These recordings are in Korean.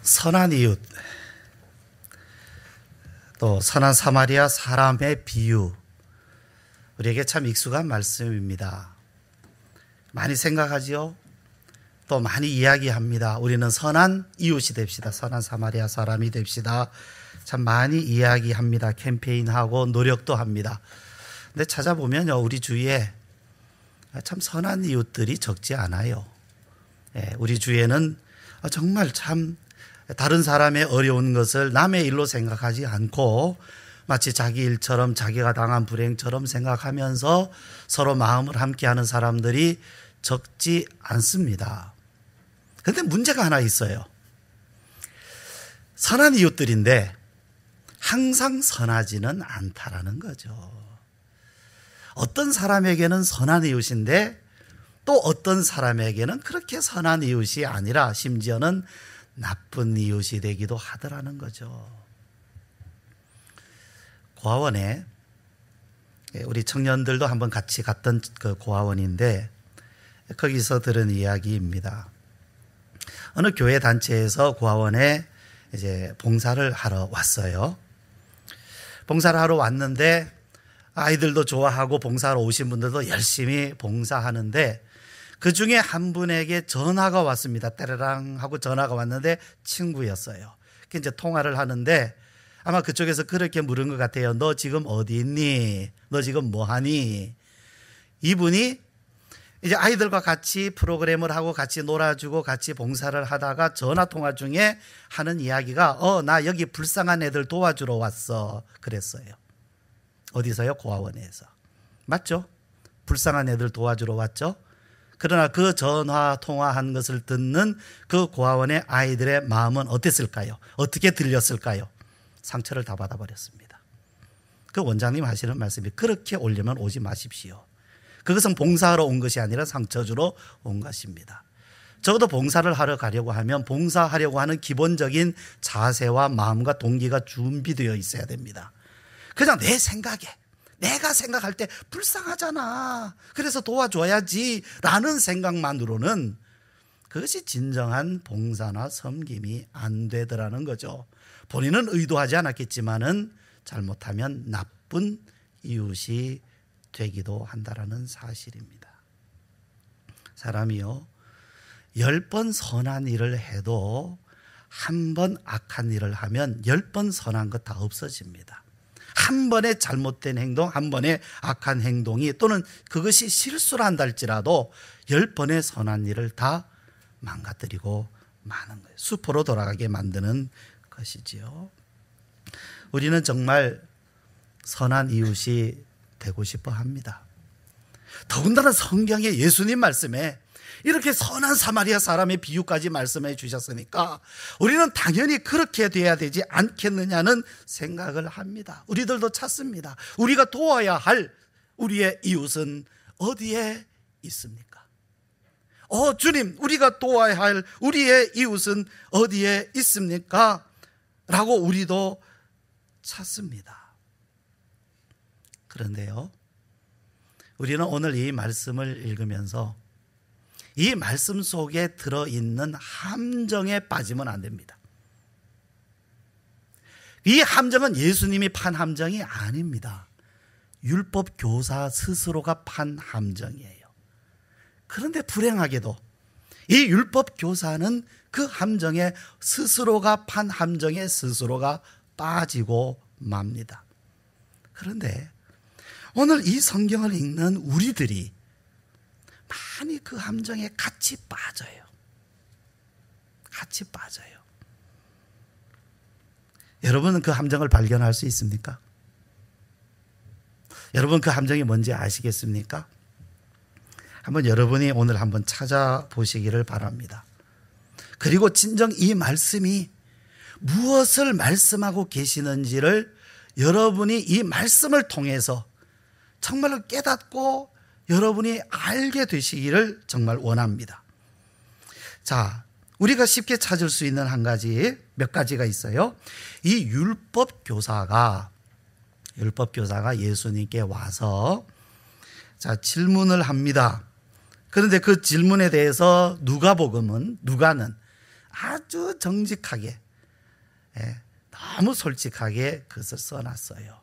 선한 이웃, 또 선한 사마리아 사람의 비유, 우리에게 참 익숙한 말씀입니다. 많이 생각하지요? 또 많이 이야기합니다. 우리는 선한 이웃이 됩시다. 선한 사마리아 사람이 됩시다. 참 많이 이야기합니다. 캠페인하고 노력도 합니다. 근데 찾아보면요, 우리 주위에 참 선한 이웃들이 적지 않아요. 우리 주위에는 정말 참 다른 사람의 어려운 것을 남의 일로 생각하지 않고 마치 자기 일처럼, 자기가 당한 불행처럼 생각하면서 서로 마음을 함께하는 사람들이 적지 않습니다. 그런데 문제가 하나 있어요. 선한 이웃들인데 항상 선하지는 않다라는 거죠. 어떤 사람에게는 선한 이웃인데 또 어떤 사람에게는 그렇게 선한 이웃이 아니라 심지어는 나쁜 이웃이 되기도 하더라는 거죠. 고아원에 우리 청년들도 한번 같이 갔던 그 고아원인데 거기서 들은 이야기입니다. 어느 교회 단체에서 고아원에 이제 봉사를 하러 왔어요. 봉사를 하러 왔는데 아이들도 좋아하고 봉사하러 오신 분들도 열심히 봉사하는데 그 중에 한 분에게 전화가 왔습니다. 따르랑 하고 전화가 왔는데 친구였어요. 그 이제 통화를 하는데 아마 그쪽에서 그렇게 물은 것 같아요. 너 지금 어디 있니? 너 지금 뭐 하니? 이분이 이제 아이들과 같이 프로그램을 하고 같이 놀아주고 같이 봉사를 하다가 전화 통화 중에 하는 이야기가 나 여기 불쌍한 애들 도와주러 왔어. 그랬어요. 어디서요? 고아원에서. 맞죠? 불쌍한 애들 도와주러 왔죠? 그러나 그 전화 통화한 것을 듣는 그 고아원의 아이들의 마음은 어땠을까요? 어떻게 들렸을까요? 상처를 다 받아버렸습니다. 그 원장님 하시는 말씀이 그렇게 오려면 오지 마십시오. 그것은 봉사하러 온 것이 아니라 상처 주러 온 것입니다. 적어도 봉사를 하러 가려고 하면 봉사하려고 하는 기본적인 자세와 마음과 동기가 준비되어 있어야 됩니다. 그냥 내 생각에 내가 생각할 때 불쌍하잖아, 그래서 도와줘야지 라는 생각만으로는 그것이 진정한 봉사나 섬김이 안 되더라는 거죠. 본인은 의도하지 않았겠지만은 잘못하면 나쁜 이웃이 되기도 한다라는 사실입니다. 사람이요, 10번 선한 일을 해도 한 번 악한 일을 하면 10번 선한 것 다 없어집니다. 한 번의 잘못된 행동, 한 번의 악한 행동이 또는 그것이 실수를 한다 할지라도 10번의 선한 일을 다 망가뜨리고 마는 거예요. 수포로 돌아가게 만드는 것이지요. 우리는 정말 선한 이웃이 되고 싶어 합니다. 더군다나 성경의 예수님 말씀에 이렇게 선한 사마리아 사람의 비유까지 말씀해 주셨으니까 우리는 당연히 그렇게 돼야 되지 않겠느냐는 생각을 합니다. 우리들도 찾습니다. 우리가 도와야 할 우리의 이웃은 어디에 있습니까? 주님, 우리가 도와야 할 우리의 이웃은 어디에 있습니까? 라고 우리도 찾습니다. 그런데요, 우리는 오늘 이 말씀을 읽으면서 이 말씀 속에 들어있는 함정에 빠지면 안 됩니다. 이 함정은 예수님이 판 함정이 아닙니다. 율법 교사 스스로가 판 함정이에요. 그런데 불행하게도 이 율법 교사는 그 함정에 스스로가 판 함정에 스스로가 빠지고 맙니다. 그런데 오늘 이 성경을 읽는 우리들이 많이 그 함정에 같이 빠져요. 같이 빠져요. 여러분은 그 함정을 발견할 수 있습니까? 여러분 그 함정이 뭔지 아시겠습니까? 한번 여러분이 오늘 한번 찾아보시기를 바랍니다. 그리고 진정 이 말씀이 무엇을 말씀하고 계시는지를 여러분이 이 말씀을 통해서 정말로 깨닫고 여러분이 알게 되시기를 정말 원합니다. 자, 우리가 쉽게 찾을 수 있는 몇 가지가 있어요. 이 율법 교사가 예수님께 와서 질문을 합니다. 그런데 그 질문에 대해서 누가는 아주 정직하게, 너무 솔직하게 그것을 써놨어요.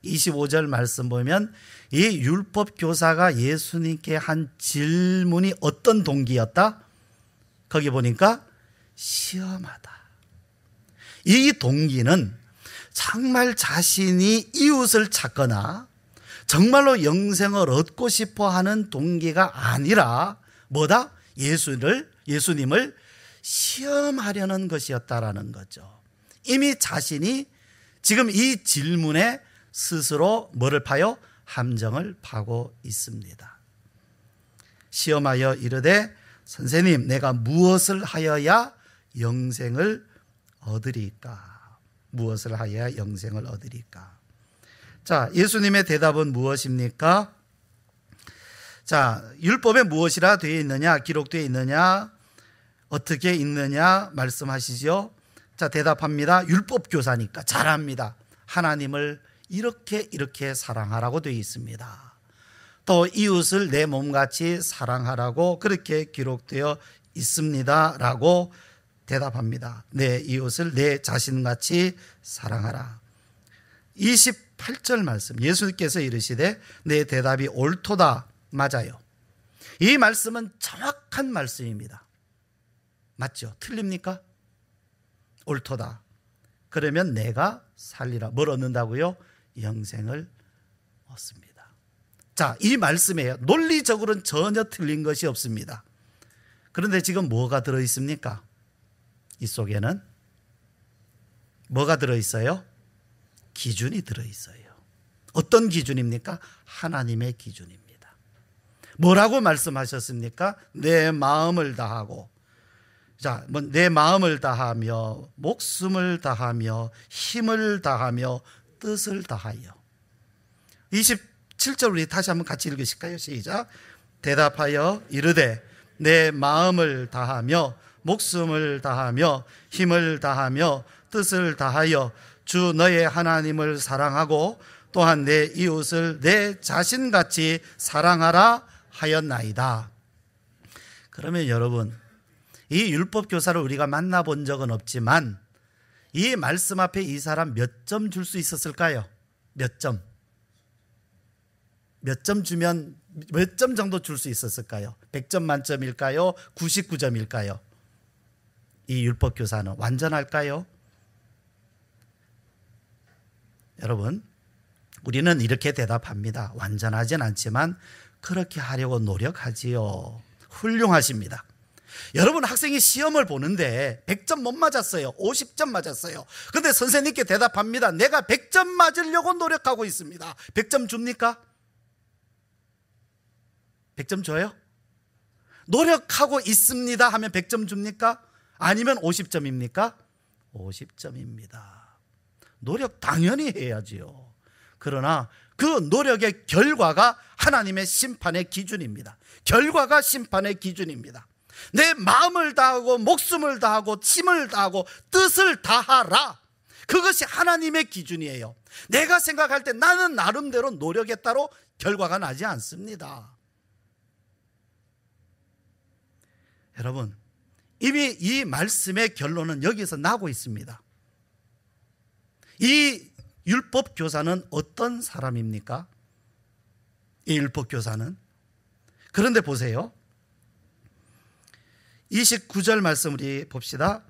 25절 말씀 보면 이 율법 교사가 예수님께 한 질문이 어떤 동기였다? 거기 보니까 시험하다. 이 동기는 정말 자신이 이웃을 찾거나 정말로 영생을 얻고 싶어 하는 동기가 아니라 뭐다? 예수님을 시험하려는 것이었다라는 거죠. 이미 자신이 지금 이 질문에 스스로 뭐를 파요? 함정을 파고 있습니다. 시험하여 이르되 선생님, 내가 무엇을 하여야 영생을 얻으리까? 무엇을 하여야 영생을 얻으리까? 자, 예수님의 대답은 무엇입니까? 자, 율법에 무엇이라 되어 있느냐, 기록되어 있느냐, 어떻게 있느냐 말씀하시죠. 자, 대답합니다. 율법 교사니까 잘합니다. 하나님을 이렇게 사랑하라고 되어 있습니다. 또 이웃을 내 몸같이 사랑하라고 그렇게 기록되어 있습니다 라고 대답합니다. 내 이웃을 내 자신같이 사랑하라. 28절 말씀, 예수께서 이르시되 내 대답이 옳도다. 맞아요. 이 말씀은 정확한 말씀입니다. 맞죠? 틀립니까? 옳도다. 그러면 내가 살리라. 뭘 얻는다고요? 영생을 얻습니다. 자, 이 말씀에 논리적으로는 전혀 틀린 것이 없습니다. 그런데 지금 뭐가 들어있습니까? 이 속에는 뭐가 들어있어요? 기준이 들어있어요. 어떤 기준입니까? 하나님의 기준입니다. 뭐라고 말씀하셨습니까? 내 마음을 다하고, 자, 내 마음을 다하며 목숨을 다하며 힘을 다하며 뜻을 다하여. 27절 우리 다시 한번 같이 읽으실까요? 시작. 대답하여 이르되 내 마음을 다하며 목숨을 다하며 힘을 다하며 뜻을 다하여 주 너의 하나님을 사랑하고 또한 내 이웃을 내 자신같이 사랑하라 하였나이다. 그러면 여러분, 이 율법 교사를 우리가 만나본 적은 없지만 이 말씀 앞에 이 사람 몇 점 줄 수 있었을까요? 몇 점? 몇 점 주면 몇 점 정도 줄 수 있었을까요? 100점 만점일까요? 99점일까요? 이 율법 교사는 완전할까요? 여러분, 우리는 이렇게 대답합니다. 완전하진 않지만 그렇게 하려고 노력하지요. 훌륭하십니다. 여러분, 학생이 시험을 보는데 100점 못 맞았어요. 50점 맞았어요. 그런데 선생님께 대답합니다. 내가 100점 맞으려고 노력하고 있습니다. 100점 줍니까? 100점 줘요? 노력하고 있습니다 하면 100점 줍니까? 아니면 50점입니까? 50점입니다. 노력 당연히 해야지요. 그러나 그 노력의 결과가 하나님의 심판의 기준입니다. 결과가 심판의 기준입니다. 내 마음을 다하고 목숨을 다하고 힘을 다하고 뜻을 다하라. 그것이 하나님의 기준이에요. 내가 생각할 때 나는 나름대로 노력했다로 결과가 나지 않습니다. 여러분, 이미 이 말씀의 결론은 여기서 나고 있습니다. 이 율법 교사는 어떤 사람입니까? 이 율법 교사는. 그런데 보세요. 29절 말씀 우리 봅시다.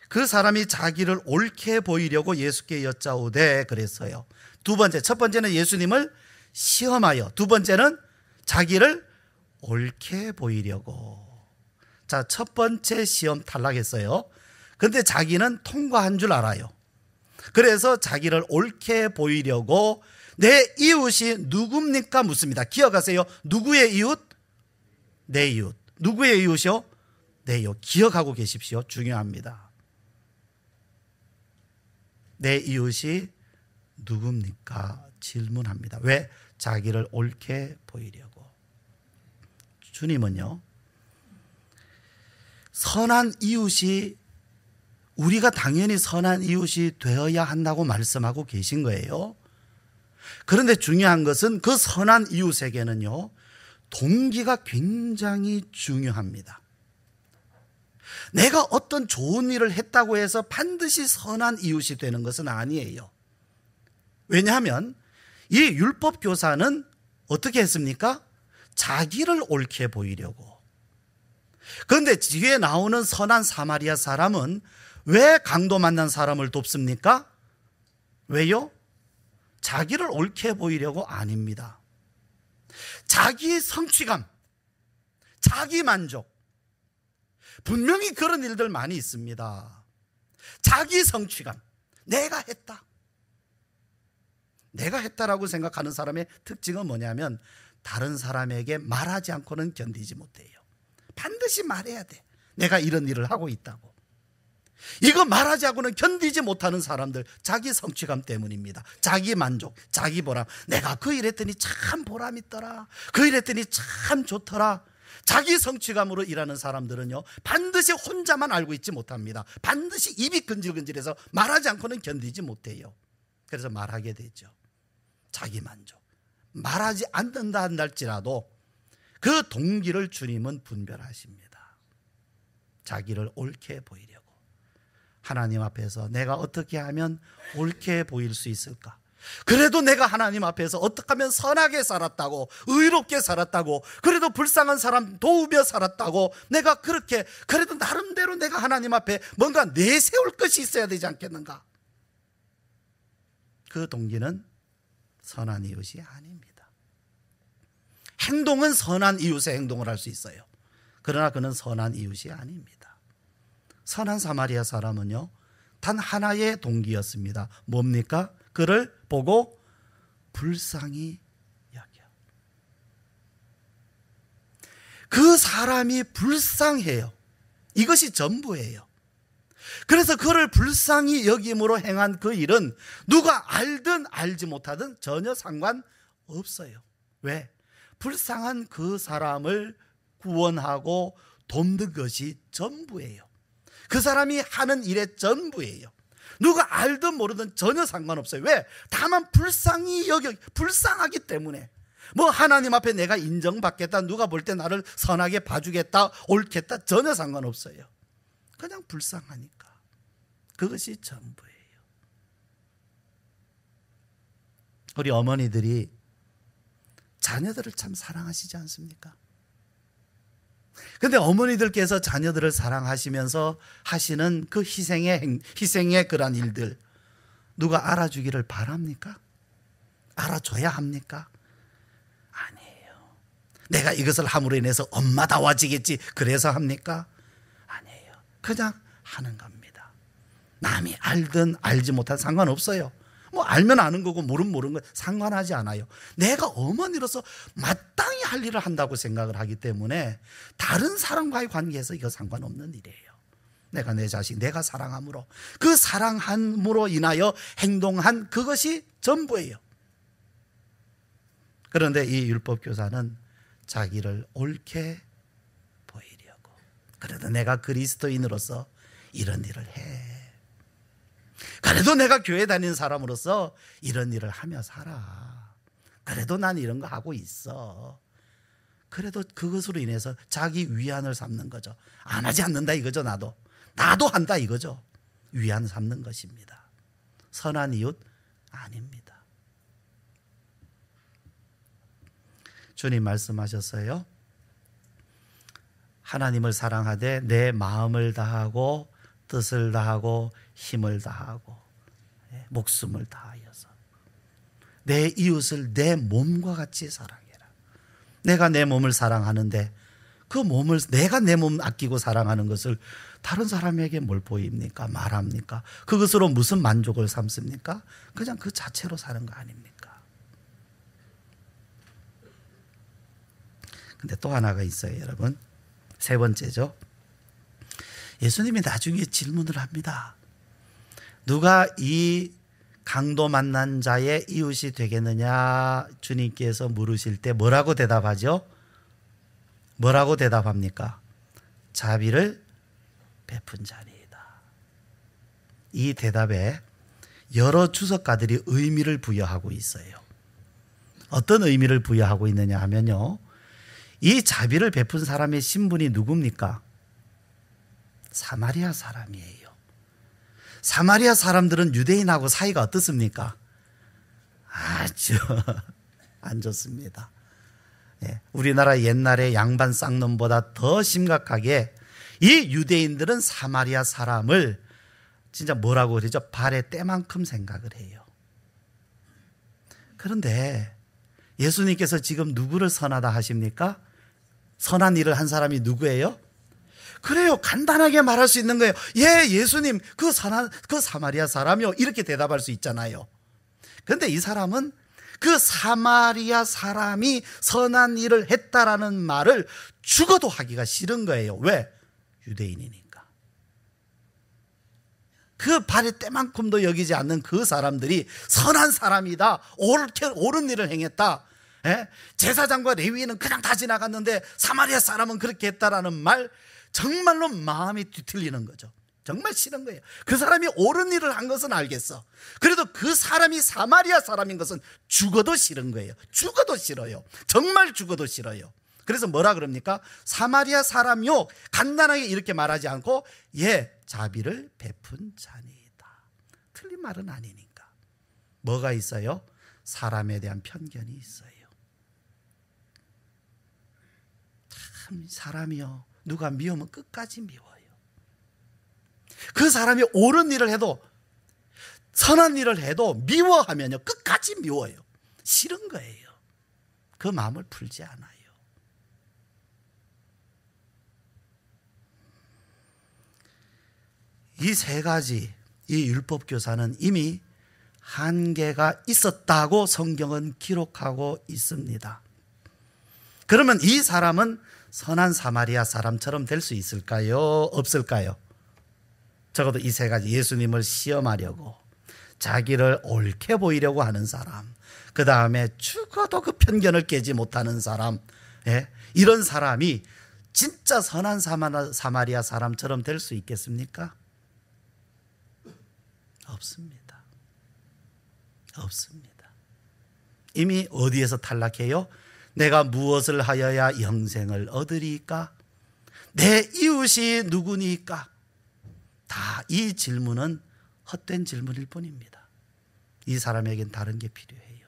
그 사람이 자기를 옳게 보이려고 예수께 여짜오되 그랬어요. 두 번째, 첫 번째는 예수님을 시험하여, 두 번째는 자기를 옳게 보이려고. 자, 첫 번째 시험 탈락했어요. 그런데 자기는 통과한 줄 알아요. 그래서 자기를 옳게 보이려고 내 이웃이 누굽니까? 묻습니다. 기억하세요. 누구의 이웃? 내 이웃. 누구의 이웃이요? 내 이웃. 기억하고 계십시오. 중요합니다. 내 이웃이 누굽니까? 질문합니다. 왜? 자기를 옳게 보이려고. 주님은요, 선한 이웃이, 우리가 당연히 선한 이웃이 되어야 한다고 말씀하고 계신 거예요. 그런데 중요한 것은 그 선한 이웃에게는요, 동기가 굉장히 중요합니다. 내가 어떤 좋은 일을 했다고 해서 반드시 선한 이웃이 되는 것은 아니에요. 왜냐하면 이 율법 교사는 어떻게 했습니까? 자기를 옳게 보이려고. 그런데 뒤에 나오는 선한 사마리아 사람은 왜 강도 만난 사람을 돕습니까? 왜요? 자기를 옳게 보이려고 아닙니다. 자기 성취감, 자기 만족. 분명히 그런 일들 많이 있습니다. 자기 성취감, 내가 했다. 내가 했다라고 생각하는 사람의 특징은 뭐냐면 다른 사람에게 말하지 않고는 견디지 못해요. 반드시 말해야 돼. 내가 이런 일을 하고 있다고. 이거 말하지 않고는 견디지 못하는 사람들, 자기 성취감 때문입니다. 자기 만족, 자기 보람. 내가 그 일 했더니 참 보람 있더라. 그 일 했더니 참 좋더라. 자기 성취감으로 일하는 사람들은요, 반드시 혼자만 알고 있지 못합니다. 반드시 입이 근질근질해서 말하지 않고는 견디지 못해요. 그래서 말하게 되죠. 자기 만족. 말하지 않는다 할지라도 그 동기를 주님은 분별하십니다. 자기를 옳게 보이려고. 하나님 앞에서 내가 어떻게 하면 옳게 보일 수 있을까? 그래도 내가 하나님 앞에서 어떻게 하면 선하게 살았다고, 의롭게 살았다고, 그래도 불쌍한 사람 도우며 살았다고, 내가 그렇게 그래도 나름대로 내가 하나님 앞에 뭔가 내세울 것이 있어야 되지 않겠는가? 그 동기는 선한 이웃이 아닙니다. 행동은 선한 이웃의 행동을 할 수 있어요. 그러나 그는 선한 이웃이 아닙니다. 선한 사마리아 사람은요, 단 하나의 동기였습니다. 뭡니까? 그를 보고 불쌍히 여겨. 그 사람이 불쌍해요. 이것이 전부예요. 그래서 그를 불쌍히 여김으로 행한 그 일은 누가 알든 알지 못하든 전혀 상관없어요. 왜? 불쌍한 그 사람을 구원하고 돕는 것이 전부예요. 그 사람이 하는 일의 전부예요. 누가 알든 모르든 전혀 상관없어요. 왜? 다만 불쌍히 불쌍하기 때문에. 뭐 하나님 앞에 내가 인정받겠다, 누가 볼 때 나를 선하게 봐주겠다, 옳겠다, 전혀 상관없어요. 그냥 불쌍하니까. 그것이 전부예요. 우리 어머니들이 자녀들을 참 사랑하시지 않습니까? 그런데 어머니들께서 자녀들을 사랑하시면서 하시는 그 희생의 그런 일들, 누가 알아주기를 바랍니까? 알아줘야 합니까? 아니에요. 내가 이것을 함으로 인해서 엄마다워지겠지, 그래서 합니까? 아니에요. 그냥 하는 겁니다. 남이 알든 알지 못한 상관없어요. 뭐 알면 아는 거고 모르면 모르는 거 상관하지 않아요. 내가 어머니로서 마땅히 할 일을 한다고 생각을 하기 때문에 다른 사람과의 관계에서 이거 상관없는 일이에요. 내가 내 자식 내가 사랑함으로, 그 사랑함으로 인하여 행동한 그것이 전부예요. 그런데 이 율법교사는 자기를 옳게 보이려고, 그래도 내가 그리스도인으로서 이런 일을 해, 그래도 내가 교회 다니는 사람으로서 이런 일을 하며 살아, 그래도 난 이런 거 하고 있어, 그래도 그것으로 인해서 자기 위안을 삼는 거죠. 안 하지 않는다 이거죠. 나도 한다 이거죠. 위안 삼는 것입니다. 선한 이웃 아닙니다. 주님 말씀하셨어요. 하나님을 사랑하되 내 마음을 다하고 뜻을 다하고 힘을 다하고 목숨을 다하여서 내 이웃을 내 몸과 같이 사랑해라. 내가 내 몸을 사랑하는데 그 몸을, 내가 내 몸 아끼고 사랑하는 것을 다른 사람에게 뭘 보입니까? 말합니까? 그것으로 무슨 만족을 삼습니까? 그냥 그 자체로 사는 거 아닙니까? 근데 또 하나가 있어요, 여러분. 세 번째죠. 예수님이 나중에 질문을 합니다. 누가 이 강도 만난 자의 이웃이 되겠느냐 주님께서 물으실 때 뭐라고 대답하죠? 뭐라고 대답합니까? 자비를 베푼 자니이다. 이 대답에 여러 주석가들이 의미를 부여하고 있어요. 어떤 의미를 부여하고 있느냐 하면요, 이 자비를 베푼 사람의 신분이 누굽니까? 사마리아 사람이에요. 사마리아 사람들은 유대인하고 사이가 어떻습니까? 아주 안 좋습니다. 예, 우리나라 옛날에 양반 쌍놈보다 더 심각하게 이 유대인들은 사마리아 사람을 진짜 뭐라고 그러죠? 발의 때만큼 생각을 해요. 그런데 예수님께서 지금 누구를 선하다 하십니까? 선한 일을 한 사람이 누구예요? 그래요. 간단하게 말할 수 있는 거예요. 예, 예수님, 그 사마리아 사람이요. 이렇게 대답할 수 있잖아요. 그런데 이 사람은 그 사마리아 사람이 선한 일을 했다라는 말을 죽어도 하기가 싫은 거예요. 왜? 유대인이니까. 그 발의 때만큼도 여기지 않는 그 사람들이 선한 사람이다, 옳은 일을 행했다, 예? 제사장과 레위인은 그냥 다 지나갔는데 사마리아 사람은 그렇게 했다라는 말, 정말로 마음이 뒤틀리는 거죠. 정말 싫은 거예요. 그 사람이 옳은 일을 한 것은 알겠어. 그래도 그 사람이 사마리아 사람인 것은 죽어도 싫은 거예요. 죽어도 싫어요. 정말 죽어도 싫어요. 그래서 뭐라 그럽니까? 사마리아 사람요, 간단하게 이렇게 말하지 않고 예, 자비를 베푼 자니이다. 틀린 말은 아니니까. 뭐가 있어요? 사람에 대한 편견이 있어요. 참, 사람이요, 누가 미우면 끝까지 미워요. 그 사람이 옳은 일을 해도, 선한 일을 해도 미워하면요, 끝까지 미워요. 싫은 거예요. 그 마음을 풀지 않아요. 이 세 가지, 이 율법교사는 이미 한계가 있었다고 성경은 기록하고 있습니다. 그러면 이 사람은 선한 사마리아 사람처럼 될 수 있을까요? 없을까요? 적어도 이 세 가지, 예수님을 시험하려고, 자기를 옳게 보이려고 하는 사람, 그 다음에 죽어도 그 편견을 깨지 못하는 사람, 예? 이런 사람이 진짜 선한 사마리아 사람처럼 될 수 있겠습니까? 없습니다. 없습니다. 이미 어디에서 탈락해요? 내가 무엇을 하여야 영생을 얻으리까? 내 이웃이 누구니까? 다 이 질문은 헛된 질문일 뿐입니다. 이 사람에겐 다른 게 필요해요.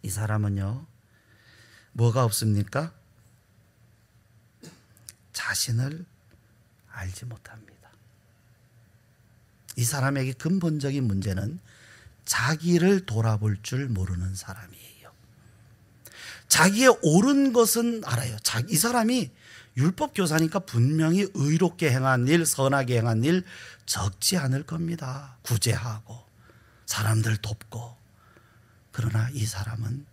이 사람은요, 뭐가 없습니까? 자신을 알지 못합니다. 이 사람에게 근본적인 문제는 자기를 돌아볼 줄 모르는 사람이에요. 자기의 옳은 것은 알아요. 이 사람이 율법 교사니까 분명히 의롭게 행한 일, 선하게 행한 일 적지 않을 겁니다. 구제하고 사람들 돕고. 그러나 이 사람은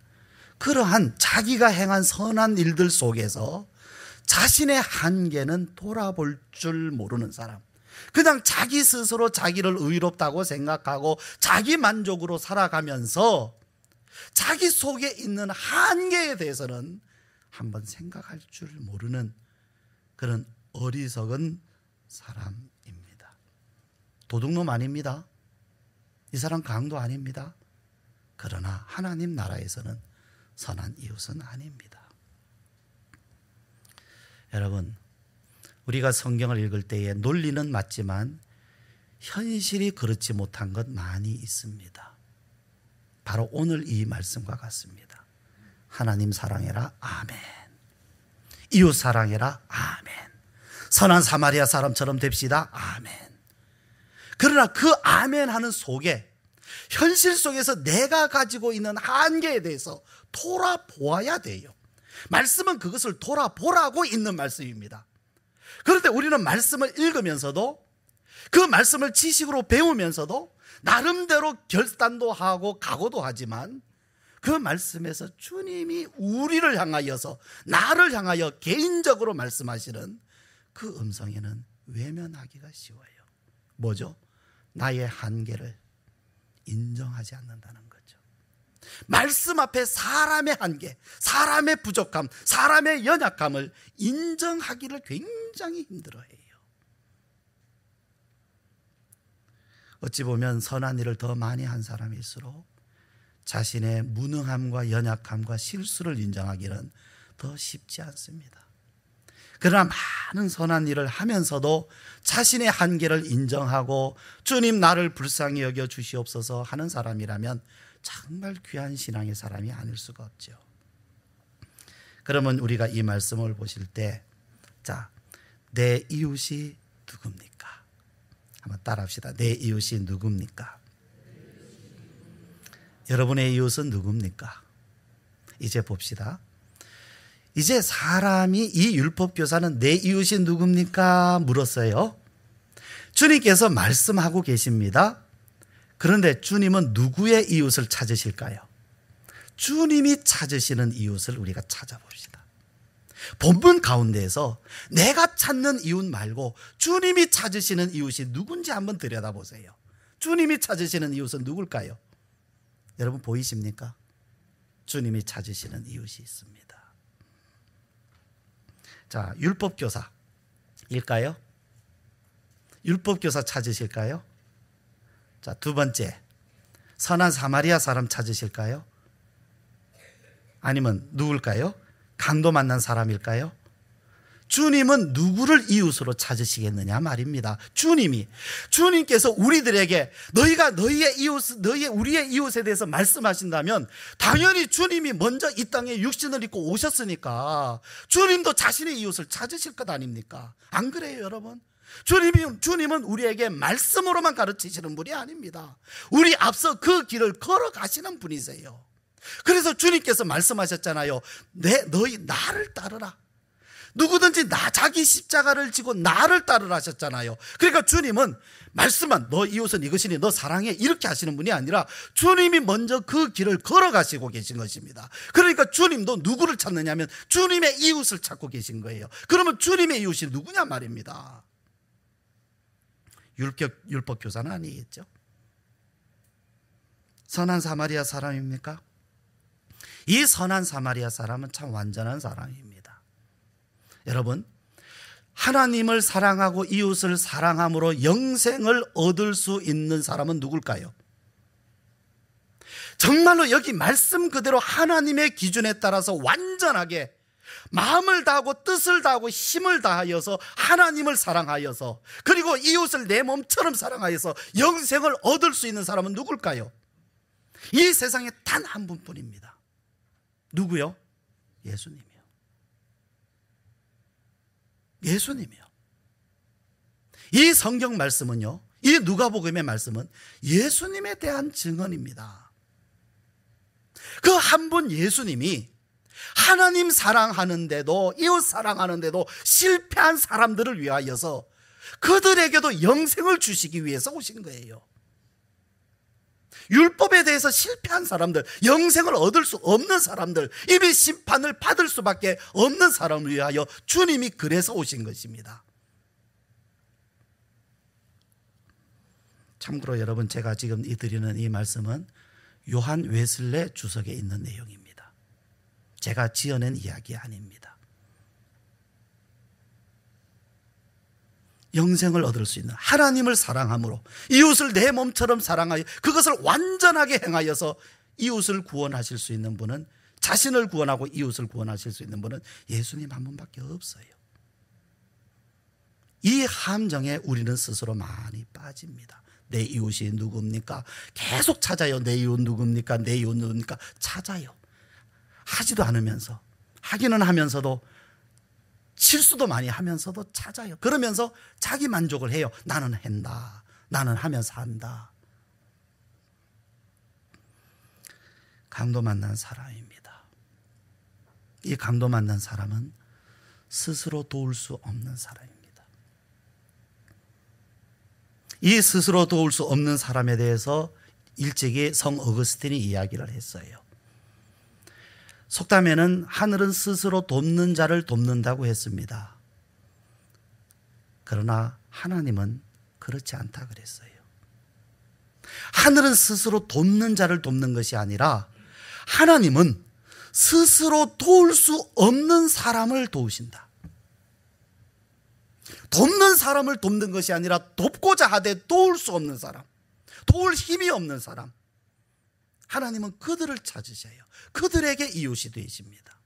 그러한 자기가 행한 선한 일들 속에서 자신의 한계는 돌아볼 줄 모르는 사람, 그냥 자기 스스로 자기를 의롭다고 생각하고 자기 만족으로 살아가면서 자기 속에 있는 한계에 대해서는 한번 생각할 줄 모르는 그런 어리석은 사람입니다. 도둑놈 아닙니다. 이 사람 강도 아닙니다. 그러나 하나님 나라에서는 선한 이웃은 아닙니다. 여러분, 우리가 성경을 읽을 때에 논리는 맞지만 현실이 그렇지 못한 것 많이 있습니다. 바로 오늘 이 말씀과 같습니다. 하나님 사랑해라, 아멘. 이웃 사랑해라, 아멘. 선한 사마리아 사람처럼 됩시다, 아멘. 그러나 그 아멘 하는 속에, 현실 속에서 내가 가지고 있는 한계에 대해서 돌아보아야 돼요. 말씀은 그것을 돌아보라고 있는 말씀입니다. 그런데 우리는 말씀을 읽으면서도, 그 말씀을 지식으로 배우면서도 나름대로 결단도 하고 각오도 하지만 그 말씀에서 주님이 우리를 향하여서, 나를 향하여 개인적으로 말씀하시는 그 음성에는 외면하기가 쉬워요. 뭐죠? 나의 한계를 인정하지 않는다는 거죠. 말씀 앞에 사람의 한계, 사람의 부족함, 사람의 연약함을 인정하기를 굉장히 힘들어해요. 어찌 보면 선한 일을 더 많이 한 사람일수록 자신의 무능함과 연약함과 실수를 인정하기는 더 쉽지 않습니다. 그러나 많은 선한 일을 하면서도 자신의 한계를 인정하고 주님 나를 불쌍히 여겨 주시옵소서 하는 사람이라면 정말 귀한 신앙의 사람이 아닐 수가 없죠. 그러면 우리가 이 말씀을 보실 때, 자, 내 이웃이 누굽니까? 한번 따라합시다. 내 이웃이 누굽니까? 여러분의 이웃은 누굽니까? 이제 봅시다. 이제 사람이, 이 율법교사는 내 이웃이 누굽니까? 물었어요. 주님께서 말씀하고 계십니다. 그런데 주님은 누구의 이웃을 찾으실까요? 주님이 찾으시는 이웃을 우리가 찾아봅시다. 본문 가운데에서 내가 찾는 이웃 말고 주님이 찾으시는 이웃이 누군지 한번 들여다보세요. 주님이 찾으시는 이웃은 누굴까요? 여러분 보이십니까? 주님이 찾으시는 이웃이 있습니다. 자, 율법교사일까요? 율법교사 찾으실까요? 자, 두 번째, 선한 사마리아 사람 찾으실까요? 아니면 누굴까요? 강도 만난 사람일까요? 주님은 누구를 이웃으로 찾으시겠느냐 말입니다. 주님께서 우리들에게 너희가 우리의 이웃에 대해서 말씀하신다면 당연히 주님이 먼저 이 땅에 육신을 입고 오셨으니까 주님도 자신의 이웃을 찾으실 것 아닙니까? 안 그래요, 여러분? 주님은 우리에게 말씀으로만 가르치시는 분이 아닙니다. 우리 앞서 그 길을 걸어가시는 분이세요. 그래서 주님께서 말씀하셨잖아요. 너희 나를 따르라. 누구든지 자기 십자가를 지고 나를 따르라 하셨잖아요. 그러니까 주님은 말씀만 너 이웃은 이것이니 너 사랑해 이렇게 하시는 분이 아니라 주님이 먼저 그 길을 걸어가시고 계신 것입니다. 그러니까 주님도 누구를 찾느냐면 주님의 이웃을 찾고 계신 거예요. 그러면 주님의 이웃이 누구냐 말입니다. 율법교사는 아니겠죠. 선한 사마리아 사람입니까? 이 선한 사마리아 사람은 참 완전한 사람입니다. 여러분, 하나님을 사랑하고 이웃을 사랑함으로 영생을 얻을 수 있는 사람은 누굴까요? 정말로 여기 말씀 그대로 하나님의 기준에 따라서 완전하게 마음을 다하고 뜻을 다하고 힘을 다하여서 하나님을 사랑하여서 그리고 이웃을 내 몸처럼 사랑하여서 영생을 얻을 수 있는 사람은 누굴까요? 이 세상에 단 한 분뿐입니다. 누구요? 예수님이요. 예수님이요. 이 성경 말씀은요, 이 누가복음의 말씀은 예수님에 대한 증언입니다. 그 한 분 예수님이 하나님 사랑하는데도 이웃 사랑하는데도 실패한 사람들을 위하여서 그들에게도 영생을 주시기 위해서 오신 거예요. 율법에 대해서 실패한 사람들, 영생을 얻을 수 없는 사람들, 이미 심판을 받을 수밖에 없는 사람을 위하여 주님이 그래서 오신 것입니다. 참고로 여러분, 제가 지금 드리는 이 말씀은 요한 웨슬레 주석에 있는 내용입니다. 제가 지어낸 이야기 아닙니다. 영생을 얻을 수 있는, 하나님을 사랑함으로 이웃을 내 몸처럼 사랑하여 그것을 완전하게 행하여서 이웃을 구원하실 수 있는 분은, 자신을 구원하고 이웃을 구원하실 수 있는 분은 예수님 한 분밖에 없어요. 이 함정에 우리는 스스로 많이 빠집니다. 내 이웃이 누굽니까? 계속 찾아요. 내 이웃 누굽니까? 내 이웃 누굽니까? 찾아요. 하지도 않으면서, 하기는 하면서도 실수도 많이 하면서도 찾아요. 그러면서 자기 만족을 해요. 나는 한다. 나는 하면서 한다. 강도 만난 사람입니다. 이 강도 만난 사람은 스스로 도울 수 없는 사람입니다. 이 스스로 도울 수 없는 사람에 대해서 일찍이 성 어거스틴이 이야기를 했어요. 속담에는 하늘은 스스로 돕는 자를 돕는다고 했습니다. 그러나 하나님은 그렇지 않다 그랬어요. 하늘은 스스로 돕는 자를 돕는 것이 아니라 하나님은 스스로 도울 수 없는 사람을 도우신다. 돕는 사람을 돕는 것이 아니라 돕고자 하되 도울 수 없는 사람, 도울 힘이 없는 사람, 하나님은 그들을 찾으셔요. 그들에게 이웃이 되십니다.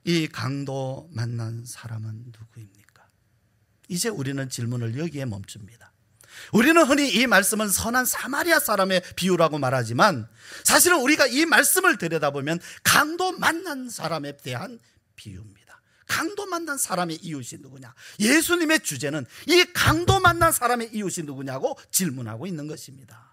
이 강도 만난 사람은 누구입니까? 이제 우리는 질문을 여기에 멈춥니다. 우리는 흔히 이 말씀은 선한 사마리아 사람의 비유라고 말하지만 사실은 우리가 이 말씀을 들여다보면 강도 만난 사람에 대한 비유입니다. 강도 만난 사람의 이웃이 누구냐? 예수님의 주제는 이 강도 만난 사람의 이웃이 누구냐고 질문하고 있는 것입니다.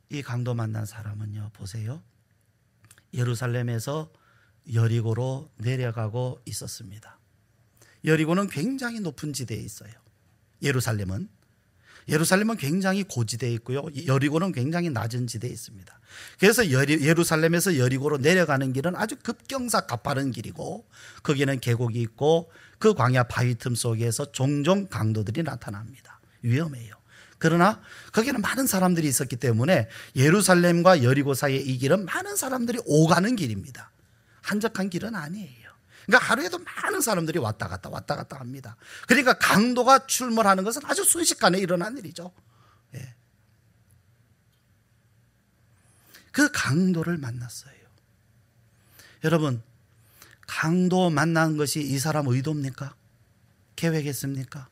이 강도 만난 사람은요, 보세요. 예루살렘에서 여리고로 내려가고 있었습니다. 여리고는 굉장히 높은 지대에 있어요. 예루살렘은 굉장히 고지대에 있고요. 여리고는 굉장히 낮은 지대에 있습니다. 그래서 예루살렘에서 여리고로 내려가는 길은 아주 급경사 가파른 길이고 거기는 계곡이 있고 그 광야 바위 틈 속에서 종종 강도들이 나타납니다. 위험해요. 그러나 거기는 많은 사람들이 있었기 때문에 예루살렘과 여리고 사이의 이 길은 많은 사람들이 오가는 길입니다. 한적한 길은 아니에요. 그러니까 하루에도 많은 사람들이 왔다 갔다 합니다. 그러니까 강도가 출몰하는 것은 아주 순식간에 일어난 일이죠. 예. 그 강도를 만났어요. 여러분, 강도 만난 것이 이 사람 의도입니까? 계획했습니까?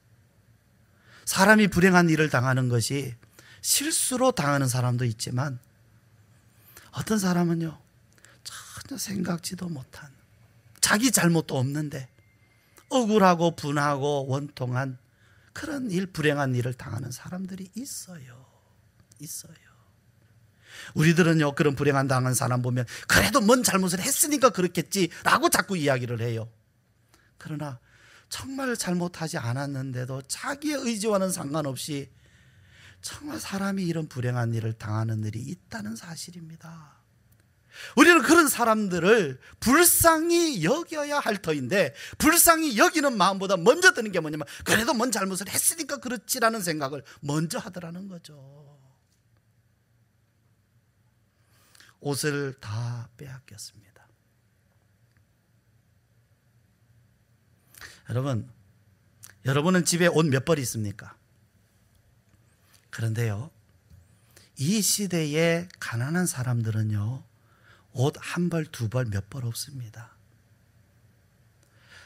사람이 불행한 일을 당하는 것이 실수로 당하는 사람도 있지만 어떤 사람은요, 전혀 생각지도 못한, 자기 잘못도 없는데 억울하고 분하고 원통한 그런 불행한 일을 당하는 사람들이 있어요. 우리들은요, 그런 불행한 당한 사람 보면 그래도 뭔 잘못을 했으니까 그렇겠지라고 자꾸 이야기를 해요. 그러나 정말 잘못하지 않았는데도 자기의 의지와는 상관없이 정말 사람이 이런 불행한 일을 당하는 일이 있다는 사실입니다. 우리는 그런 사람들을 불쌍히 여겨야 할 터인데 불쌍히 여기는 마음보다 먼저 드는 게 뭐냐면 그래도 뭔 잘못을 했으니까 그렇지라는 생각을 먼저 하더라는 거죠. 옷을 다 빼앗겼습니다. 여러분은 집에 옷 몇 벌 있습니까? 그런데요, 이 시대의 가난한 사람들은요, 옷 한 벌, 두 벌, 몇 벌 없습니다.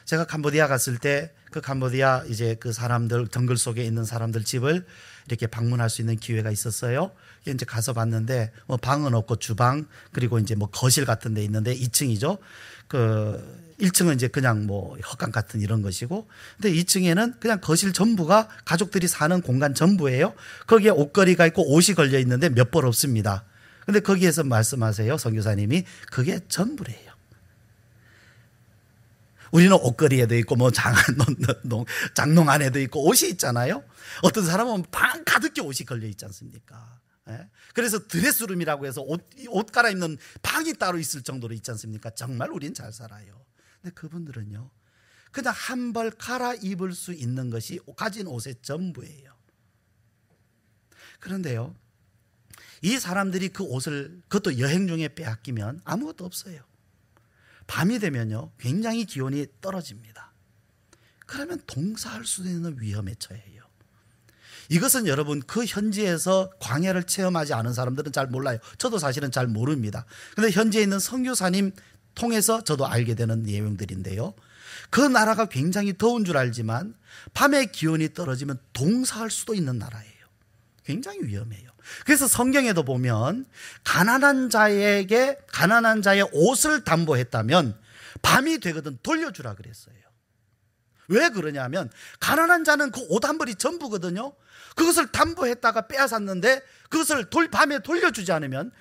제가 캄보디아 갔을 때 그 캄보디아 이제 그 사람들, 정글 속에 있는 사람들 집을 이렇게 방문할 수 있는 기회가 있었어요. 이제 가서 봤는데 뭐 방은 없고 주방, 그리고 이제 뭐 거실 같은 데 있는데 2층이죠. 그 1층은 이제 그냥 뭐 헛간 같은 이런 것이고, 근데 2층에는 그냥 거실 전부가 가족들이 사는 공간 전부예요. 거기에 옷걸이가 있고 옷이 걸려 있는데 몇 벌 없습니다. 근데 거기에서 말씀하세요, 선교사님이. 그게 전부래요. 우리는 옷걸이에도 있고 뭐 장롱 안에도 있고 옷이 있잖아요. 어떤 사람은 방 가득히 옷이 걸려 있지 않습니까? 예? 그래서 드레스룸이라고 해서 옷 갈아입는 방이 따로 있을 정도로 있지 않습니까? 정말 우린 잘 살아요. 근데 그분들은요, 그냥 한 벌 갈아입을 수 있는 것이 가진 옷의 전부예요. 그런데요, 이 사람들이 그 옷을, 그것도 여행 중에 빼앗기면 아무것도 없어요. 밤이 되면요, 굉장히 기온이 떨어집니다. 그러면 동사할 수 있는 위험에 처해요. 이것은 여러분, 그 현지에서 광야를 체험하지 않은 사람들은 잘 몰라요. 저도 사실은 잘 모릅니다. 그런데 현지에 있는 선교사님 통해서 저도 알게 되는 내용들인데요, 그 나라가 굉장히 더운 줄 알지만 밤에 기온이 떨어지면 동사할 수도 있는 나라예요. 굉장히 위험해요. 그래서 성경에도 보면 가난한 자의 옷을 담보했다면 밤이 되거든 돌려주라 그랬어요. 왜 그러냐면 가난한 자는 그 옷 한 벌이 전부거든요. 그것을 담보했다가 빼앗았는데 그것을 밤에 돌려주지 않으면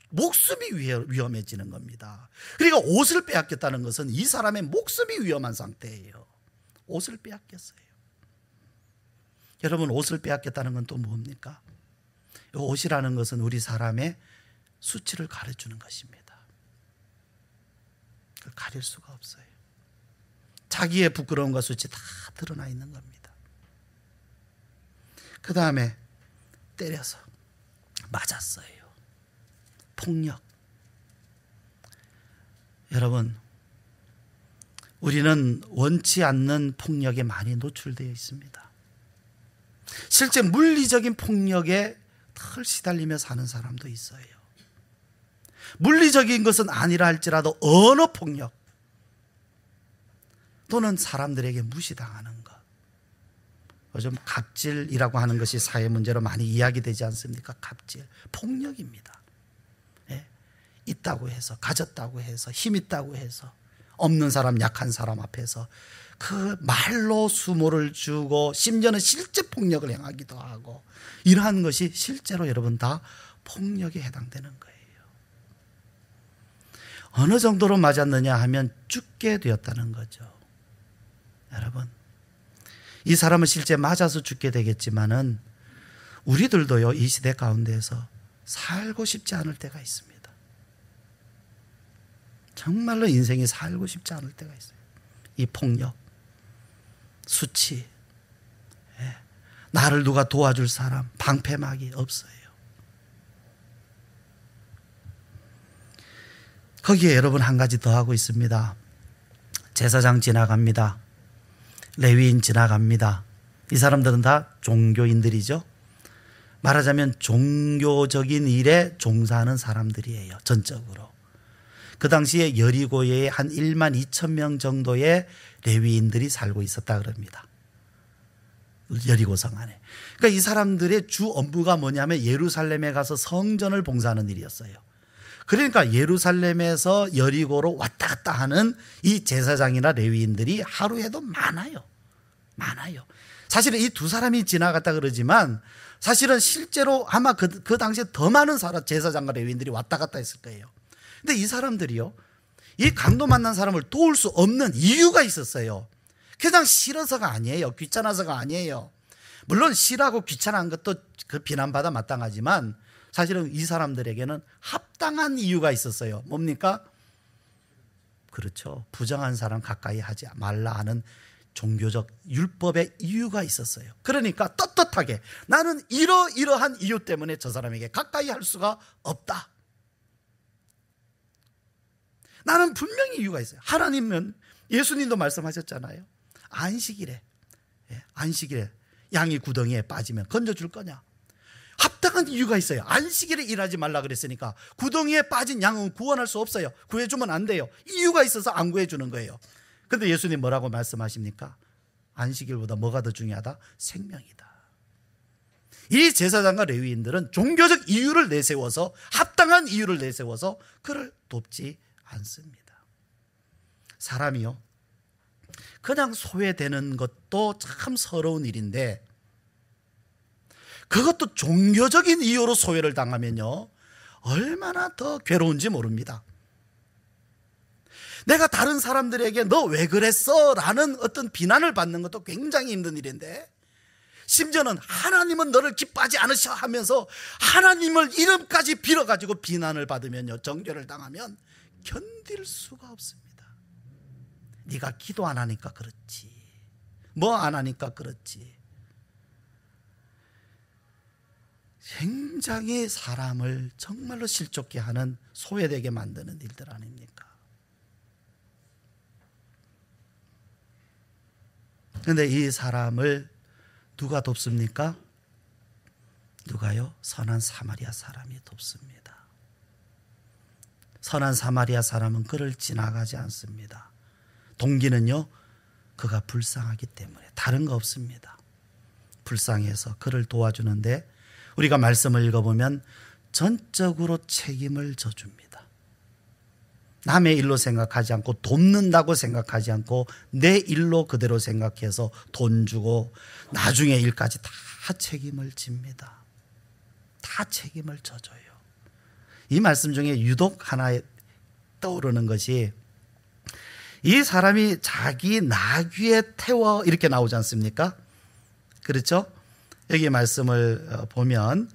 목숨이 위험해지는 겁니다. 그러니까 옷을 빼앗겼다는 것은 이 사람의 목숨이 위험한 상태예요. 옷을 빼앗겼어요. 여러분, 옷을 빼앗겼다는 건 또 뭡니까? 옷이라는 것은 우리 사람의 수치를 가려주는 것입니다. 그걸 가릴 수가 없어요. 자기의 부끄러움과 수치 다 드러나 있는 겁니다. 그 다음에 때려서 맞았어요. 폭력. 여러분, 우리는 원치 않는 폭력에 많이 노출되어 있습니다. 실제 물리적인 폭력에 덜 시달리며 사는 사람도 있어요. 물리적인 것은 아니라 할지라도 언어 폭력 또는 사람들에게 무시당하는 것. 요즘 갑질이라고 하는 것이 사회 문제로 많이 이야기되지 않습니까? 갑질, 폭력입니다. 예? 있다고 해서, 가졌다고 해서, 힘 있다고 해서 없는 사람, 약한 사람 앞에서 그 말로 수모를 주고 심지어는 실제 폭력을 행하기도 하고, 이러한 것이 실제로 여러분 다 폭력에 해당되는 거예요. 어느 정도로 맞았느냐 하면 죽게 되었다는 거죠. 여러분, 이 사람은 실제 맞아서 죽게 되겠지만은 우리들도요, 이 시대 가운데에서 살고 싶지 않을 때가 있습니다. 정말로 인생이 살고 싶지 않을 때가 있어요. 이 폭력, 수치, 나를 누가 도와줄 사람, 방패막이 없어요. 거기에 여러분 한 가지 더 하고 있습니다. 제사장 지나갑니다. 레위인 지나갑니다. 이 사람들은 다 종교인들이죠. 말하자면 종교적인 일에 종사하는 사람들이에요. 전적으로. 그 당시에 여리고에 한 1만 2천 명 정도의 레위인들이 살고 있었다 그럽니다. 여리고성 안에. 그러니까 이 사람들의 주 업무가 뭐냐면 예루살렘에 가서 성전을 봉사하는 일이었어요. 그러니까 예루살렘에서 여리고로 왔다 갔다 하는 이 제사장이나 레위인들이 하루에도 많아요. 사실은 이 두 사람이 지나갔다 그러지만 사실은 실제로 아마 그 당시에 더 많은 제사장과 레위인들이 왔다 갔다 했을 거예요. 근데 이 사람들이요, 이 강도 만난 사람을 도울 수 없는 이유가 있었어요. 그냥 싫어서가 아니에요. 귀찮아서가 아니에요. 물론 싫어하고 귀찮은 것도 그 비난받아 마땅하지만 사실은 이 사람들에게는 합당한 이유가 있었어요. 뭡니까? 그렇죠. 부정한 사람 가까이 하지 말라 하는 종교적 율법의 이유가 있었어요. 그러니까 떳떳하게 나는 이러한 이유 때문에 저 사람에게 가까이 할 수가 없다. 나는 분명히 이유가 있어요. 하나님은, 예수님도 말씀하셨잖아요. 안식일에 양이 구덩이에 빠지면 건져줄 거냐? 합당한 이유가 있어요. 안식일에 일하지 말라 그랬으니까 구덩이에 빠진 양은 구원할 수 없어요. 구해주면 안 돼요. 이유가 있어서 안 구해주는 거예요. 그런데 예수님 뭐라고 말씀하십니까? 안식일보다 뭐가 더 중요하다? 생명이다. 이 제사장과 레위인들은 종교적 이유를 내세워서, 합당한 이유를 내세워서 그를 돕지 않습니다. 사람이요, 그냥 소외되는 것도 참 서러운 일인데 그것도 종교적인 이유로 소외를 당하면요, 얼마나 더 괴로운지 모릅니다. 내가 다른 사람들에게 너 왜 그랬어? 라는 어떤 비난을 받는 것도 굉장히 힘든 일인데, 심지어는 하나님은 너를 기뻐하지 않으셔 하면서 하나님을 이름까지 빌어가지고 비난을 받으면요, 정죄를 당하면 견딜 수가 없습니다. 네가 기도 안 하니까 그렇지, 뭐 안 하니까 그렇지. 굉장히 사람을 정말로 실족케 하는, 소외되게 만드는 일들 아닙니까? 그런데 이 사람을 누가 돕습니까? 누가요? 선한 사마리아 사람이 돕습니다. 선한 사마리아 사람은 그를 지나가지 않습니다. 동기는요, 그가 불쌍하기 때문에, 다른 거 없습니다. 불쌍해서 그를 도와주는데, 우리가 말씀을 읽어보면 전적으로 책임을 져줍니다. 남의 일로 생각하지 않고, 돕는다고 생각하지 않고 내 일로 그대로 생각해서 돈 주고 나중에 일까지 다 책임을 집니다. 다 책임을 져줘요. 이 말씀 중에 유독 하나 떠오르는 것이, 이 사람이 자기 나귀에 태워 이렇게 나오지 않습니까? 그렇죠? 여기 말씀을 보면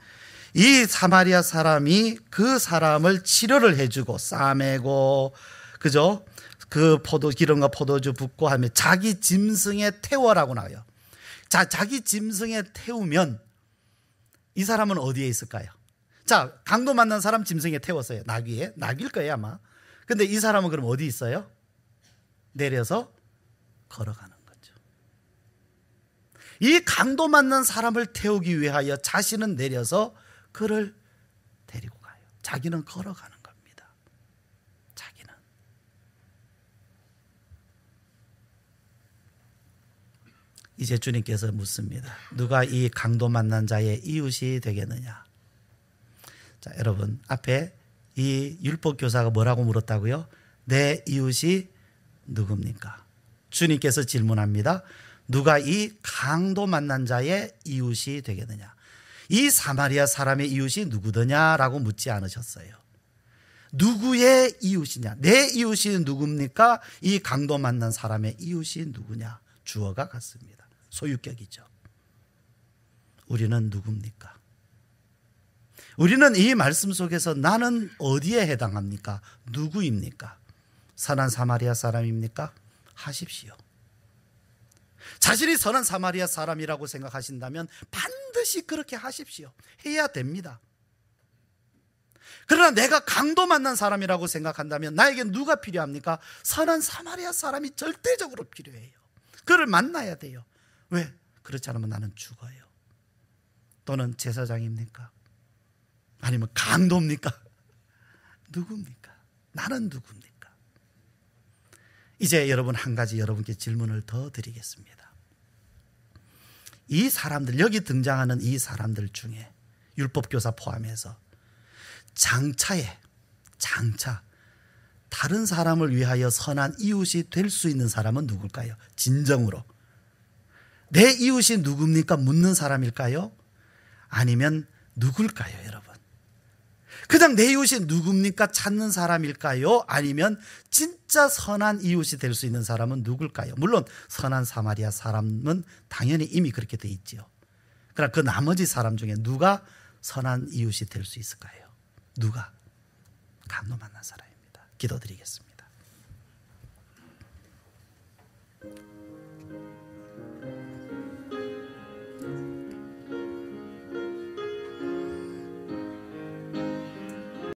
이 사마리아 사람이 그 사람을 치료를 해주고 싸매고, 그죠? 그 기름과 포도주 붓고 하면 자기 짐승에 태워라고 나와요. 자, 자기 짐승에 태우면 이 사람은 어디에 있을까요? 자, 강도 만난 사람 짐승에 태웠어요. 나귀에. 나귀일 거예요 아마. 근데 이 사람은 그럼 어디 있어요? 내려서 걸어가는 거죠. 이 강도 만난 사람을 태우기 위하여 자신은 내려서 그를 데리고 가요. 자기는 걸어가는 겁니다. 이제 주님께서 묻습니다. 누가 이 강도 만난 자의 이웃이 되겠느냐? 자, 여러분 앞에 이 율법교사가 뭐라고 물었다고요? 내 이웃이 누굽니까? 주님께서 질문합니다. 누가 이 강도 만난 자의 이웃이 되겠느냐? 이 사마리아 사람의 이웃이 누구더냐라고 묻지 않으셨어요. 누구의 이웃이냐? 내 이웃이 누굽니까? 이 강도 만난 사람의 이웃이 누구냐? 주어가 같습니다. 소유격이죠. 우리는 누굽니까? 우리는 이 말씀 속에서 나는 어디에 해당합니까? 누구입니까? 선한 사마리아 사람입니까? 하십시오. 자신이 선한 사마리아 사람이라고 생각하신다면 반드시 그렇게 하십시오. 해야 됩니다. 그러나 내가 강도 만난 사람이라고 생각한다면 나에게 누가 필요합니까? 선한 사마리아 사람이 절대적으로 필요해요. 그를 만나야 돼요. 왜? 그렇지 않으면 나는 죽어요. 또는 제사장입니까? 아니면 강도입니까? 누굽니까? 나는 누굽니까? 이제 여러분 한 가지 여러분께 질문을 더 드리겠습니다. 이 사람들, 여기 등장하는 이 사람들 중에 율법교사 포함해서 장차 다른 사람을 위하여 선한 이웃이 될 수 있는 사람은 누굴까요? 진정으로 내 이웃이 누굽니까? 묻는 사람일까요? 아니면 누굴까요, 여러분? 그냥 내 이웃이 누굽니까? 찾는 사람일까요? 아니면 진짜 선한 이웃이 될 수 있는 사람은 누굴까요? 물론 선한 사마리아 사람은 당연히 이미 그렇게 돼 있지요. 그러나 그 나머지 사람 중에 누가 선한 이웃이 될 수 있을까요? 누가? 강도 만난 사람입니다. 기도드리겠습니다.